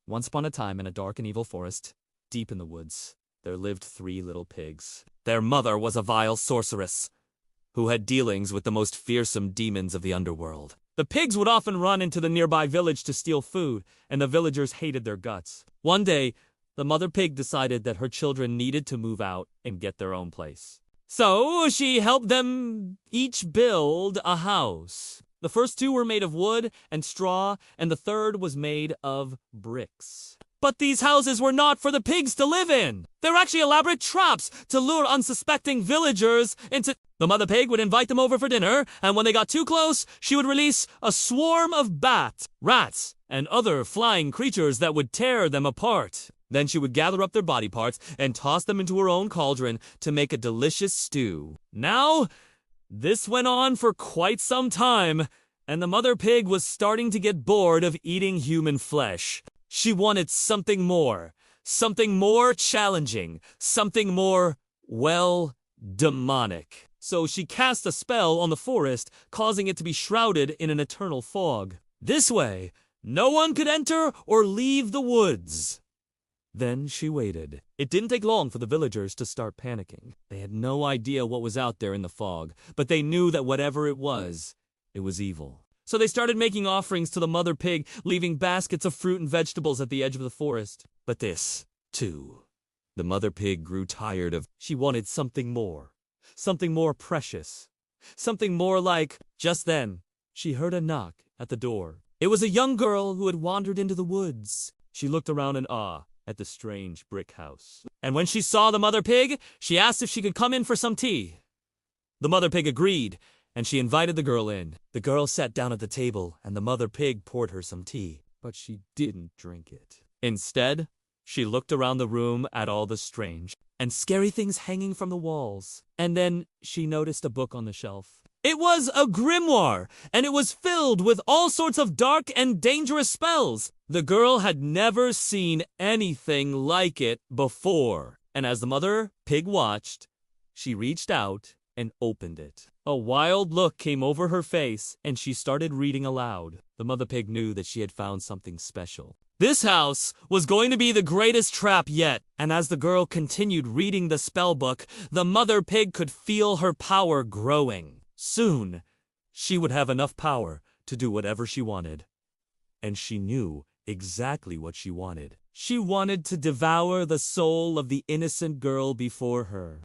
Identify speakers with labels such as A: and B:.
A: Once upon a time, in a dark and evil forest, deep in the woods, there lived 3 little pigs. Their mother was a vile sorceress, who had dealings with the most fearsome demons of the underworld. The pigs would often run into the nearby village to steal food, and the villagers hated their guts. One day, the mother pig decided that her children needed to move out and get their own place. So she helped them each build a house. The first 2 were made of wood and straw, and the third was made of bricks. But these houses were not for the pigs to live in. They were actually elaborate traps to lure unsuspecting villagers into... The mother pig would invite them over for dinner, and when they got too close, she would release a swarm of bats, rats, and other flying creatures that would tear them apart. Then she would gather up their body parts and toss them into her own cauldron to make a delicious stew. Now, this went on for quite some time, and the mother pig was starting to get bored of eating human flesh. She wanted something more challenging, something more, well, demonic. So she cast a spell on the forest, causing it to be shrouded in an eternal fog. This way, no one could enter or leave the woods. Then she waited. It didn't take long for the villagers to start panicking. They had no idea what was out there in the fog, but they knew that whatever it was evil. So they started making offerings to the mother pig, leaving baskets of fruit and vegetables at the edge of the forest. But this, too, the mother pig grew tired of. She wanted something more precious, something more like. Just then, she heard a knock at the door. It was a young girl who had wandered into the woods. She looked around in awe at the strange brick house. And when she saw the mother pig, she asked if she could come in for some tea. The mother pig agreed, and she invited the girl in. The girl sat down at the table, and the mother pig poured her some tea. But she didn't drink it. Instead, she looked around the room at all the strange and scary things hanging from the walls. And then she noticed a book on the shelf. It was a grimoire, and it was filled with all sorts of dark and dangerous spells. The girl had never seen anything like it before. And as the mother pig watched, she reached out and opened it. A wild look came over her face, and she started reading aloud. The mother pig knew that she had found something special. This house was going to be the greatest trap yet, and as the girl continued reading the spell book, the mother pig could feel her power growing. Soon, she would have enough power to do whatever she wanted. And she knew exactly what she wanted. She wanted to devour the soul of the innocent girl before her.